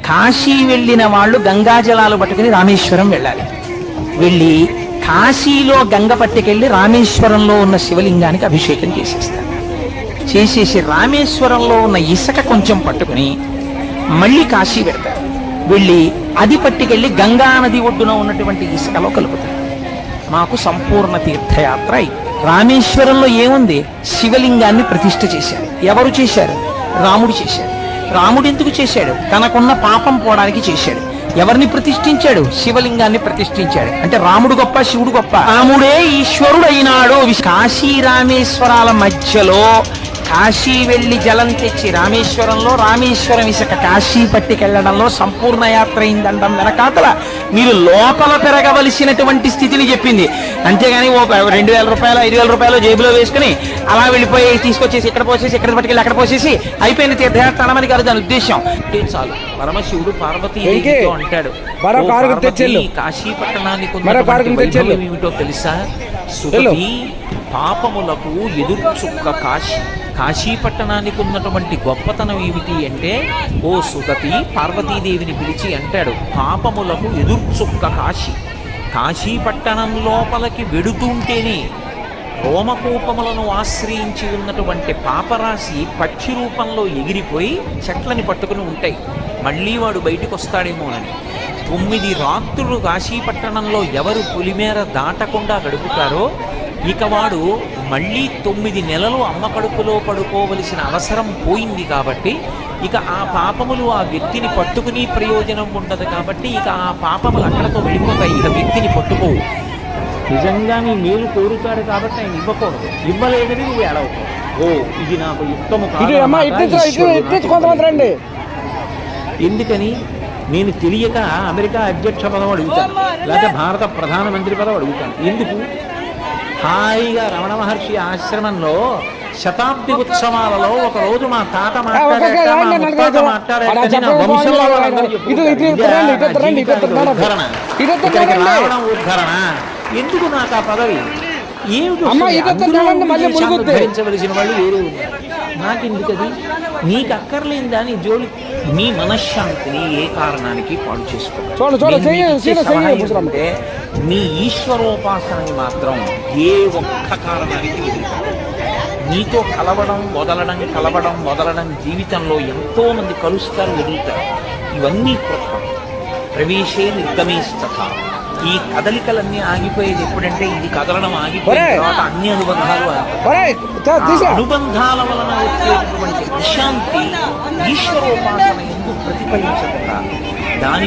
కాశీ వెళ్ళిన వాళ్ళు గంగాజలాలు పట్టుకుని రామేశ్వరం వెళ్ళాలి. వెళ్ళి కాశీలో గంగ పట్టుకెళ్ళి రామేశ్వరంలో ఉన్న శివలింగానికి అభిషేకం చేసేస్తారు. చేసేసి రామేశ్వరంలో ఉన్న ఇసుక కొంచెం పట్టుకుని మళ్ళీ కాశీ పెడతారు. వెళ్ళి అది పట్టుకెళ్ళి గంగా నది ఒడ్డున ఉన్నటువంటి ఇసుకలో కలుపుతారు. మాకు సంపూర్ణ తీర్థయాత్ర అయింది. రామేశ్వరంలో ఏముంది? శివలింగాన్ని ప్రతిష్ఠ చేశారు. ఎవరు చేశారు? రాముడు చేశాడు. రాముడు ఎందుకు చేశాడు? తనకున్న పాపం పోవడానికి చేశాడు. ఎవరిని ప్రతిష్ఠించాడు? శివలింగాన్ని ప్రతిష్ఠించాడు. అంటే రాముడు గొప్ప, శివుడు గొప్ప? రాముడే ఈశ్వరుడు అయినాడు. కాశీ రామేశ్వరాల మధ్యలో కాశీ వెళ్ళి జలం తెచ్చి రామేశ్వరంలో, రామేశ్వరం ఇసుక కాశీ పట్టికెళ్లడంలో సంపూర్ణ యాత్ర అయిందండం వెనకాతల మీరు లోపల పెరగవలసినటువంటి స్థితిని చెప్పింది. అంతేగాని ఓ 2,000 రూపాయలు 5,000 రూపాయలు జేబులో వేసుకుని అలా వెళ్ళిపోయి తీసుకొచ్చేసి ఇక్కడ పోసేసి ఇక్కడ పట్టుకెళ్ళి అక్కడ పోసేసి అయిపోయిన తీర్థయాత్ర అని కాదు దాని ఉద్దేశం. చాలు పరమశివుడు పార్వతీ అంటాడు, కాశీ పట్టణానికి ఏమిటో తెలుసా? సుతీ పాపములకు ఎదురు చుక్క కాశీ. కాశీ పట్టణానికి ఉన్నటువంటి గొప్పతనం ఏమిటి అంటే, ఓ సుతతి పార్వతీదేవిని పిలిచి అంటాడు, పాపములకు ఎదుర్చుక్క కాశీ. కాశీ పట్టణం లోపలికి వెడుతుంటేనే రోమకూపములను ఆశ్రయించి ఉన్నటువంటి పాపరాశి పక్షి రూపంలో ఎగిరిపోయి చెట్లని పట్టుకుని ఉంటాయి. మళ్ళీ వాడు బయటకు వస్తాడేమోనని 9 రాత్రులు కాశీ పట్టణంలో ఎవరు పులిమేర దాటకుండా గడుపుతారో ఇక వాడు మళ్ళీ 9 నెలలు అమ్మ కడుపులో పడుకోవలసిన అవసరం పోయింది. కాబట్టి ఇక ఆ పాపములు ఆ వ్యక్తిని పట్టుకుని ప్రయోజనం ఉండదు. కాబట్టి ఇక ఆ పాపములు అక్కడతో వెళ్ళిపోతాయి. ఇక వ్యక్తిని పట్టుకోవు. నిజంగా నీ మేలు కోరుతాడు కాబట్టి ఆయన ఇవ్వకూడదు. ఇవ్వలేదని నువ్వు ఏడవకూడదు. ఓ ఇది నాకు యుక్తము కాదు. ఎందుకని? నేను తెలియక అమెరికా అధ్యక్ష పదం అడుగుతాను, లేకపోతే భారత ప్రధానమంత్రి పదం అడుగుతాను. ఎందుకు? హాయిగా రమణ మహర్షి ఆశ్రమంలో శతాబ్ది ఉత్సవాలలో ఒక రోజు మా తాత మాట్లాడాక రావడం ఉద్ధరణ. ఎందుకు నాకు ఆ పదవి? ధరించవలసిన వాళ్ళు వేరే నాకెందుకది? నీకు అక్కర్లేని దాని జోలి. మీ మనశ్శాంతిని ఏ కారణానికి పాడు చేసుకోవాలి. మీ ఈశ్వరోపాసనని మాత్రం ఏ ఒక్క కారణానికి ఎదుర్కోవాలి. నీతో కలవడం వదలడం జీవితంలో ఎంతో మంది కలుస్తారు, వదులుతారు. ఇవన్నీ కృతం. ప్రవేశే నిర్గమేస్తథ. ఈ కదలికలన్నీ ఆగిపోయేది ఎప్పుడంటే ఇది కదలడం ఆగిపోయిన తర్వాత అన్ని అనుబంధాల వలన వచ్చేటటువంటి ప్రశాంతి ఈశ్వరోపాసన ఎందుకు ప్రతిఫలించకుండా దాని